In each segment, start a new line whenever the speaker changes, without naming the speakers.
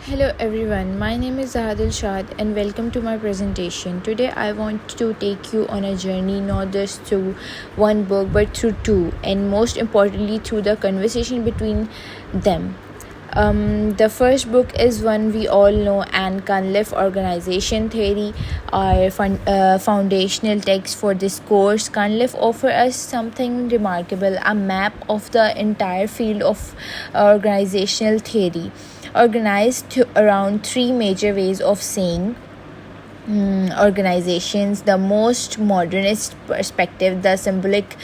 Hello everyone, my name is Zahadil Shad and welcome to my presentation. Today I want to take you on a journey not just through one book but through two, and most importantly through the conversation between them. The first book is one we all know, and Cunliffe Organization Theory, our foundational text for this course. Cunliffe offers us something remarkable, a map of the entire field of organizational theory, organized around three major ways of saying organizations: the most modernist perspective, the symbolic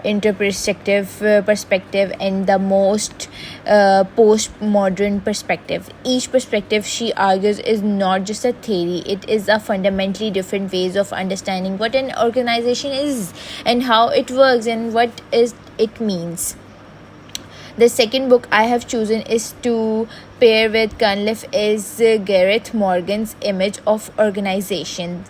interpretative perspective, and the most postmodern perspective. Each perspective, she argues, is not just a theory, it is a fundamentally different ways of understanding what an organization is and how it works and what it means. The second book I have chosen is to pair with Cunliffe is Gareth Morgan's Image of Organization,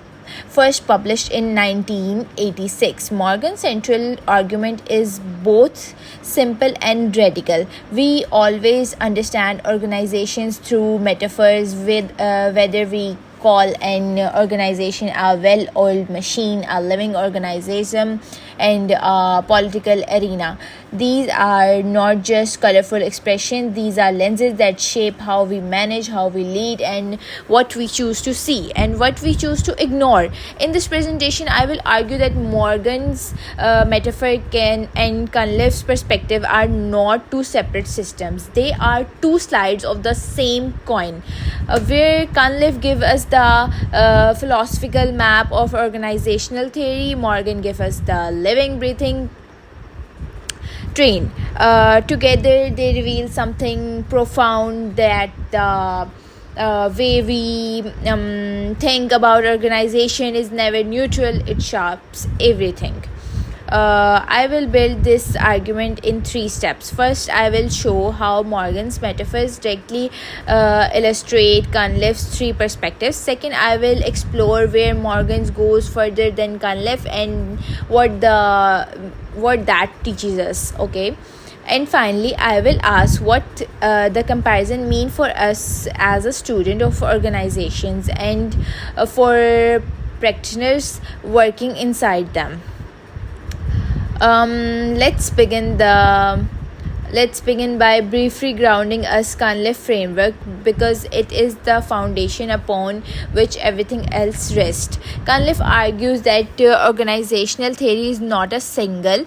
first published in 1986. Morgan's central argument is both simple and radical. We always understand organizations through metaphors, with whether we call an organization a well-oiled machine, a living organism, and a political arena. These are not just colorful expressions, these are lenses that shape how we manage, how we lead, and what we choose to see and what we choose to ignore. In this presentation, I will argue that Morgan's metaphor and Cunliffe's perspective are not two separate systems. They are two sides of the same coin. Where Cunliffe gives us the philosophical map of organizational theory, Morgan gives us the living, breathing train. Together, they reveal something profound, that the way we think about organization is never neutral, it shapes everything. I will build this argument in three steps. First, I will show how Morgan's metaphors directly illustrate Cunliffe's three perspectives. Second, I will explore where Morgan goes further than Cunliffe and what that teaches us. Okay. And finally, I will ask what the comparison mean for us as a student of organizations and for practitioners working inside them. Let's begin by briefly grounding us Cunliffe framework, because it is the foundation upon which everything else rests. Cunliffe argues that organizational theory is not a single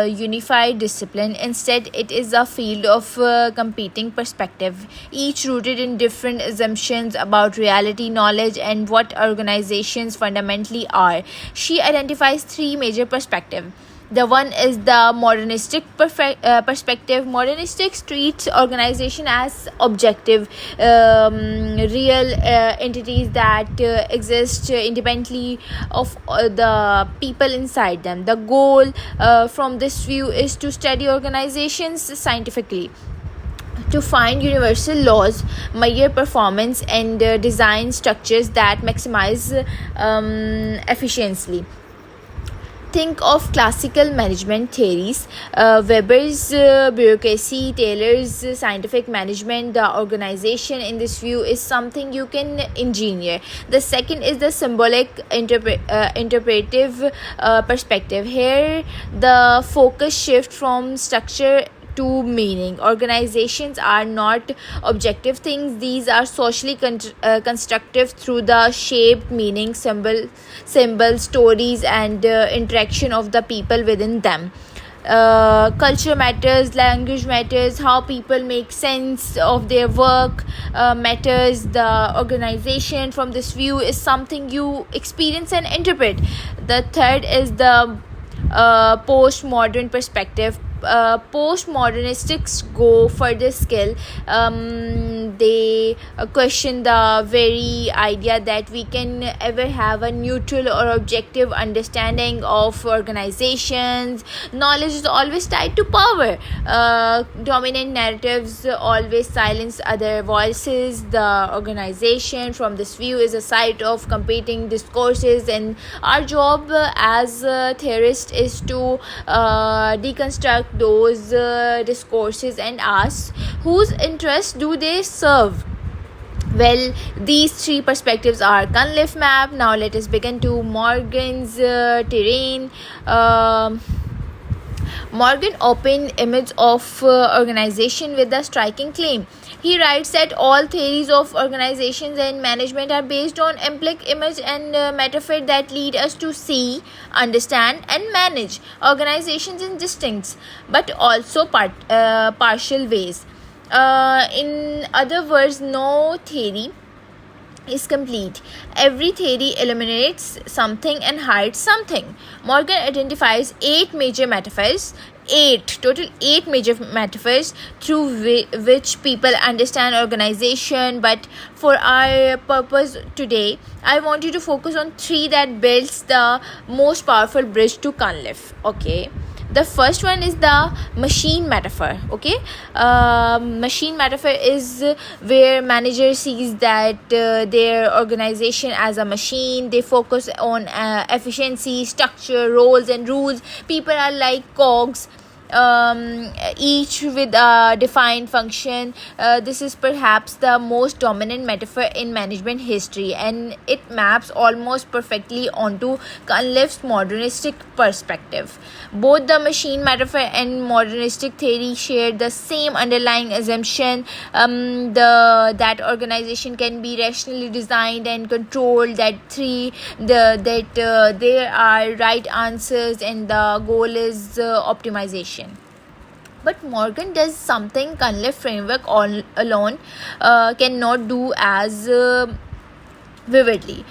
unified discipline. Instead, it is a field of competing perspective, each rooted in different assumptions about reality, knowledge, and what organizations fundamentally are. She identifies three major perspectives. The one is the modernistic perspective. Modernistic treats organization as objective, real entities that exist independently of the people inside them. The goal from this view is to study organizations scientifically, to find universal laws, measure performance, and design structures that maximize efficiency. Think of classical management theories, Weber's bureaucracy, Taylor's scientific management. The organization in this view is something you can engineer. The second is the symbolic-interpretive perspective. Here, the focus shifts from structure to meaning. Organizations are not objective things, these are socially constructive through the shaped meaning, symbols, stories, and interaction of the people within them. Culture matters, language matters, how people make sense of their work matters. The organization from this view is something you experience and interpret. The third is the postmodern perspective. Postmodernists go further skill. They question the very idea that we can ever have a neutral or objective understanding of organizations. Knowledge is always tied to power. Dominant narratives always silence other voices. The organization from this view is a site of competing discourses, and our job as theorists is to deconstruct deconstruct those discourses and ask whose interests do they serve. Well, these three perspectives are Cunliffe map. Now let us begin to Morgan's terrain. Morgan opened image of organization with a striking claim. He writes that all theories of organizations and management are based on empiric image and metaphor that lead us to see, understand, and manage organizations in distinct but also partial ways. In other words, no theory is complete. Every theory eliminates something and hides something. Morgan identifies eight major metaphors through which people understand organization, but for our purpose today I want you to focus on three that builds the most powerful bridge to Cunliffe. Okay, the first one is the machine metaphor. Okay, machine metaphor is where manager sees that their organization as a machine. They focus on efficiency, structure, roles and rules. People are like cogs, each with a defined function. This is perhaps the most dominant metaphor in management history, and it maps almost perfectly onto Cunliffe's modernistic perspective. Both the machine metaphor and modernistic theory share the same underlying assumption, that organization can be rationally designed and controlled, that there are right answers and the goal is optimization. But Morgan does something Cunliffe framework alone cannot do as vividly.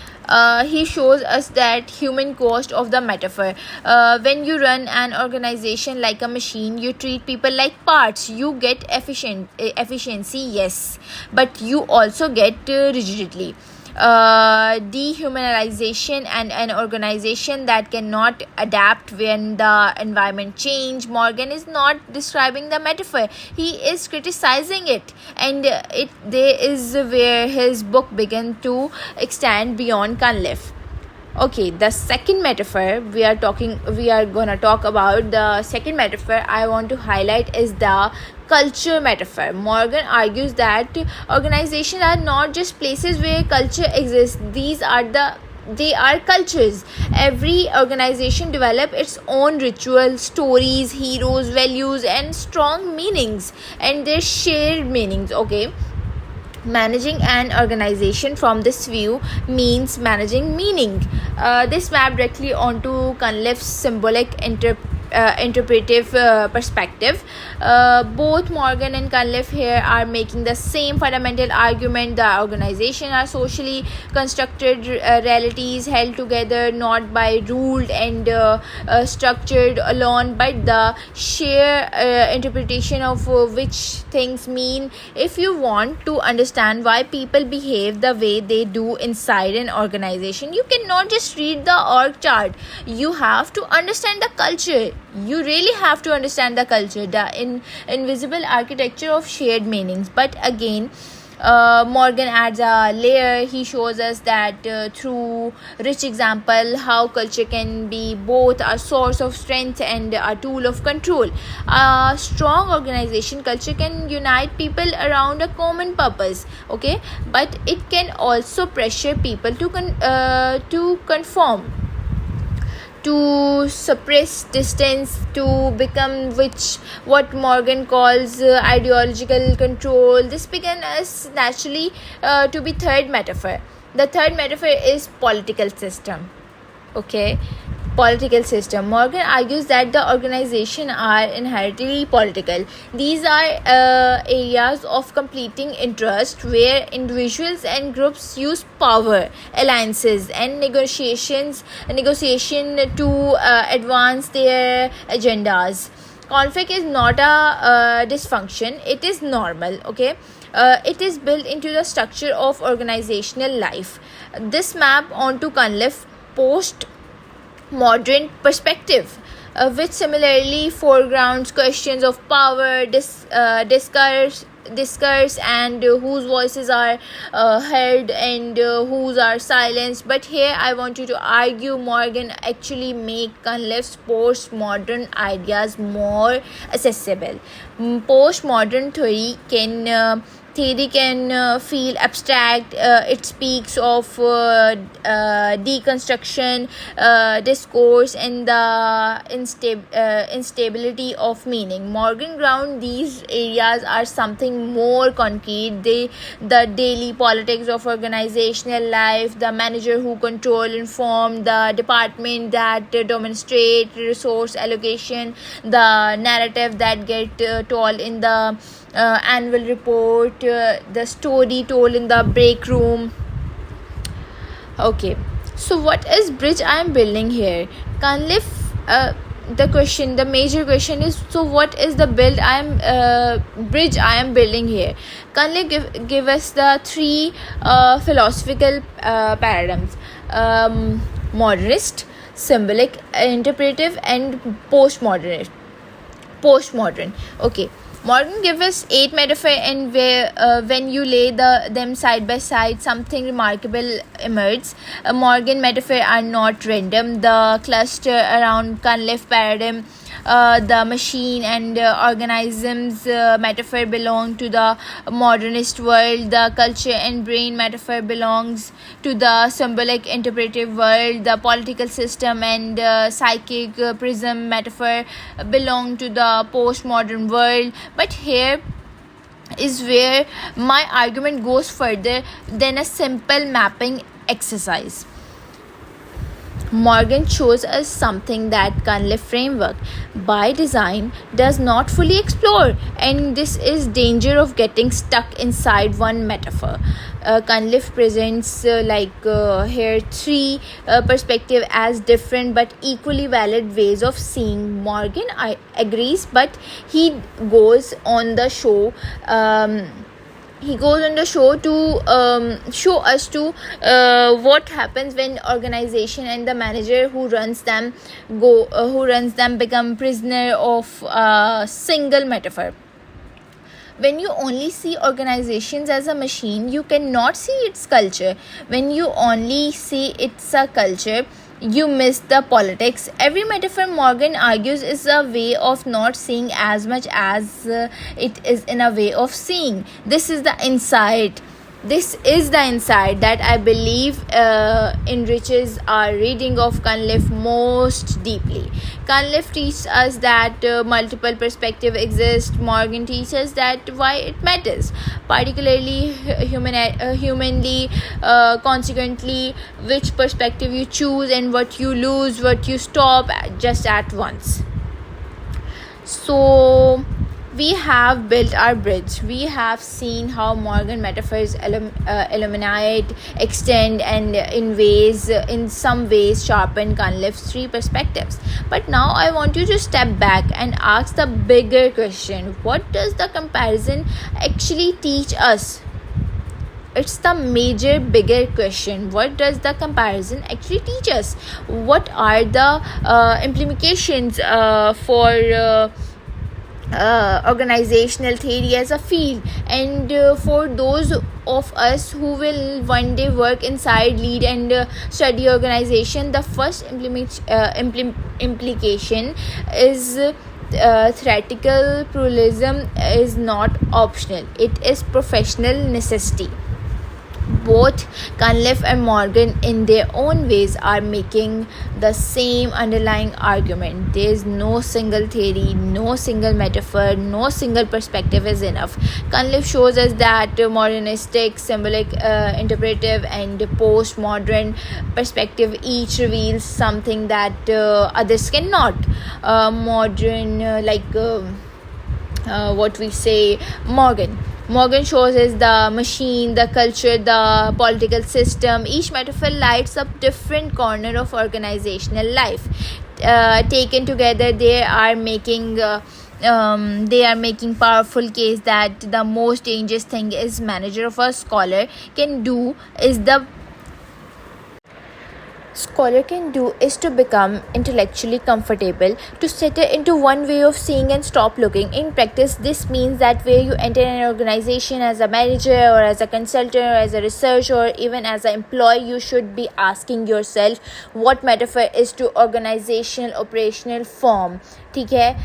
He shows us that human cost of the metaphor. When you run an organization like a machine, you treat people like parts. You get efficiency, yes, but you also get rigidity, dehumanization, and an organization that cannot adapt when the environment change. Morgan is not describing the metaphor, he is criticizing it, and there is where his book began to extend beyond Cunliffe. Okay, the second metaphor we are gonna talk about. The second metaphor I want to highlight is the culture metaphor. Morgan argues that organizations are not just places where culture exists. They are cultures. Every organization develops its own rituals, stories, heroes, values, and strong meanings, and their shared meanings. Okay, managing an organization from this view means managing meaning. This mapped directly onto Cunliffe's interpretive perspective. Both Morgan and Cunliffe here are making the same fundamental argument. The organization are socially constructed realities held together not by ruled and structured alone, but the sheer interpretation of which things mean. If you want to understand why people behave the way they do inside an organization, you cannot just read the org chart. You have to understand the culture. You really have to understand the culture, the invisible architecture of shared meanings. But again, Morgan adds a layer. He shows us that through rich example how culture can be both a source of strength and a tool of control. A strong organization culture can unite people around a common purpose, okay, but it can also pressure people to conform, to suppress distance, to become what Morgan calls ideological control. This began as naturally to be third metaphor. The third metaphor is political system. Okay, political system. Morgan argues that the organization are inherently political. These are areas of competing interest where individuals and groups use power, alliances, and negotiation to advance their agendas. Conflict is not a dysfunction; it is normal. Okay. It is built into the structure of organizational life. This map onto Cunliffe post-modern perspective. which similarly foregrounds questions of power, discourse and whose voices are heard and whose are silenced. But here I want you to argue Morgan actually make Cunliffe's postmodern ideas more accessible. Postmodern theory can feel abstract. It speaks of deconstruction, discourse, and the instability of meaning. Morgan ground these areas are something more concrete. The daily politics of organizational life, the manager who control inform, the department that demonstrate resource allocation, the narrative that get told in the annual report, the story told in the break room. Okay, so what is bridge I am building here? Cunliffe, the major question is, so what is the bridge I am building here? Cunliffe give us the three philosophical paradigms: modernist, symbolic, interpretive, and postmodern. Okay, Morgan gives us 8 metaphors, and when you lay them side by side, something remarkable emerges. Morgan metaphors are not random. The cluster around Cunliffe paradigm, the machine and organisms metaphor belong to the modernist world. The culture and brain metaphor belongs to the symbolic-interpretive world. The political system and psychic prism metaphor belong to the postmodern world. But here is where my argument goes further than a simple mapping exercise. Morgan shows us something that Cunliffe framework by design does not fully explore, and this is danger of getting stuck inside one metaphor. Cunliffe presents here three perspective as different but equally valid ways of seeing. Morgan agrees, but he goes on the show to show us to what happens when organization and the manager who runs them become prisoner of a single metaphor. When you only see organizations as a machine, you cannot see its culture. When you only see it's a culture, you miss the politics. Every metaphor, Morgan argues, is a way of not seeing as much as it is in a way of seeing. This is the insight that I believe enriches our reading of Cunliffe most deeply. Cunliffe teaches us that multiple perspectives exist. Morgan teaches us that why it matters, particularly humanly. Consequently, which perspective you choose and what you lose, what you stop just at once. So we have built our bridge. We have seen how Morgan metaphors illuminate, extend, and in some ways sharpen Cunliffe's three perspectives. But now I want you to step back and ask the bigger question: what does the comparison actually teach us? It's the bigger question. What does the comparison actually teach us? What are the implications for organizational theory as a field, and for those of us who will one day work inside, lead, and study organization? The first implication is theoretical pluralism is not optional, it is professional necessity. Both Cunliffe and Morgan, in their own ways, are making the same underlying argument. There is no single theory, no single metaphor, no single perspective is enough. Cunliffe shows us that modernistic, symbolic, interpretive, and postmodern perspective each reveals something that others cannot. Morgan shows us the machine, the culture, the political system. Each metaphor lights up different corner of organizational life. Taken together, they are making powerful case that the most dangerous thing is manager of a scholar can do is scholar can do is to become intellectually comfortable, to settle into one way of seeing and stop looking. In practice, this means that where you enter an organization as a manager or as a consultant or as a researcher or even as an employee, you should be asking yourself what metaphor is to organizational operational form. ठीक है,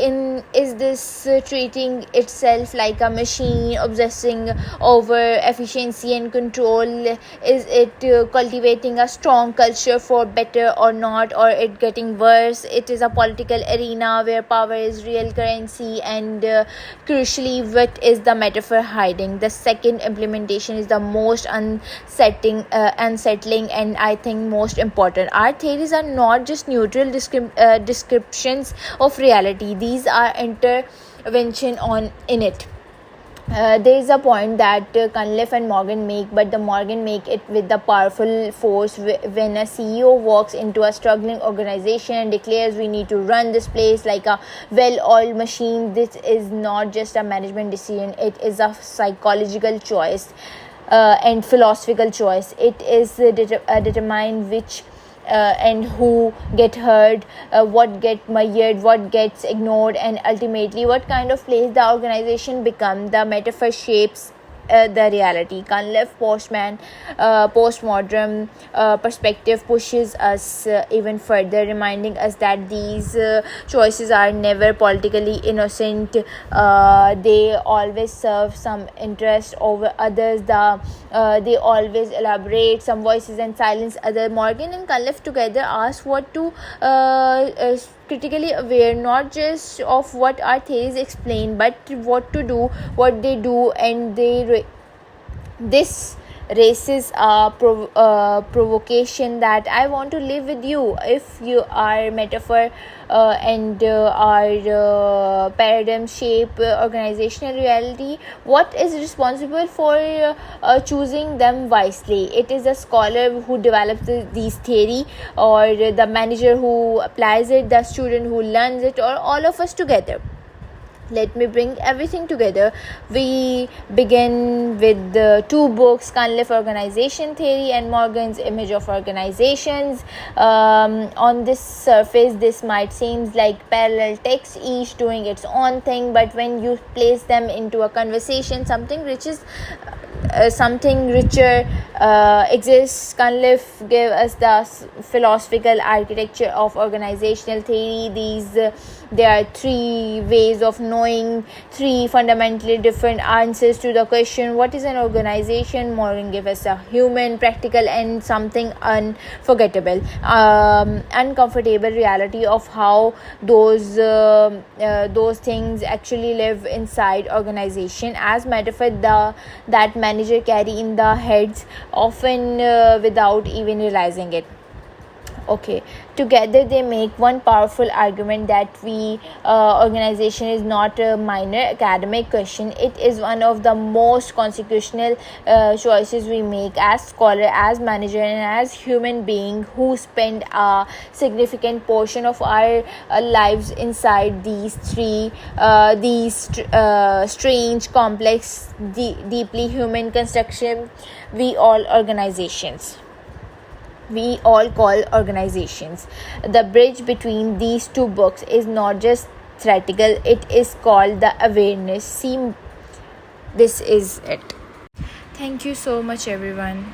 in is this treating itself like a machine, obsessing over efficiency and control? Is it cultivating a strong culture for better or not, or it getting worse? It is a political arena where power is real currency, and crucially, what is the metaphor hiding? The second implementation is the most unsettling and I think most important. Our theories are not just neutral descriptions of reality. These are intervention on in it. There is a point that Cunliffe and Morgan make, but the Morgan make it with the powerful force. When a CEO walks into a struggling organization and declares, we need to run this place like a well-oiled machine, this is not just a management decision, it is a psychological choice and philosophical choice. It is determined which and who get heard, what get measured, what gets ignored, and ultimately what kind of place the organization become. The metaphor shapes the reality. Cunliffe postmodern perspective pushes us even further, reminding us that these choices are never politically innocent. They always serve some interest over others. They always elaborate some voices and silence other. Morgan and Cunliffe together ask what to critically aware not just of what our theories explain, but what to do, what they do, and this raises a provocation that I want to live with you. If you are metaphor and our paradigm shape organizational reality, what is responsible for choosing them wisely? It is the scholar who develops these theory, or the manager who applies it, the student who learns it, or all of us together. Let me bring everything together. We begin with the two books, Cunliffe Organization Theory and Morgan's Image of Organizations. On this surface, this might seem like parallel texts, each doing its own thing, but when you place them into a conversation, something richer exists. Cunliffe gave us the philosophical architecture of organizational theory. There are three ways of knowing, three fundamentally different answers to the question, what is an organization? Morgan gave us a human, practical, and something unforgettable, uncomfortable reality of how those things actually live inside organization as metaphor that manager carry in the heads, often without even realizing it. Okay, together they make one powerful argument that organization is not a minor academic question. It is one of the most consequential choices we make as scholar, as manager, and as human being who spend a significant portion of our lives inside these strange, complex, deeply human construction we all call organizations. The bridge between these two books is not just theoretical, it is called the awareness. See, this is it. Thank you so much, everyone.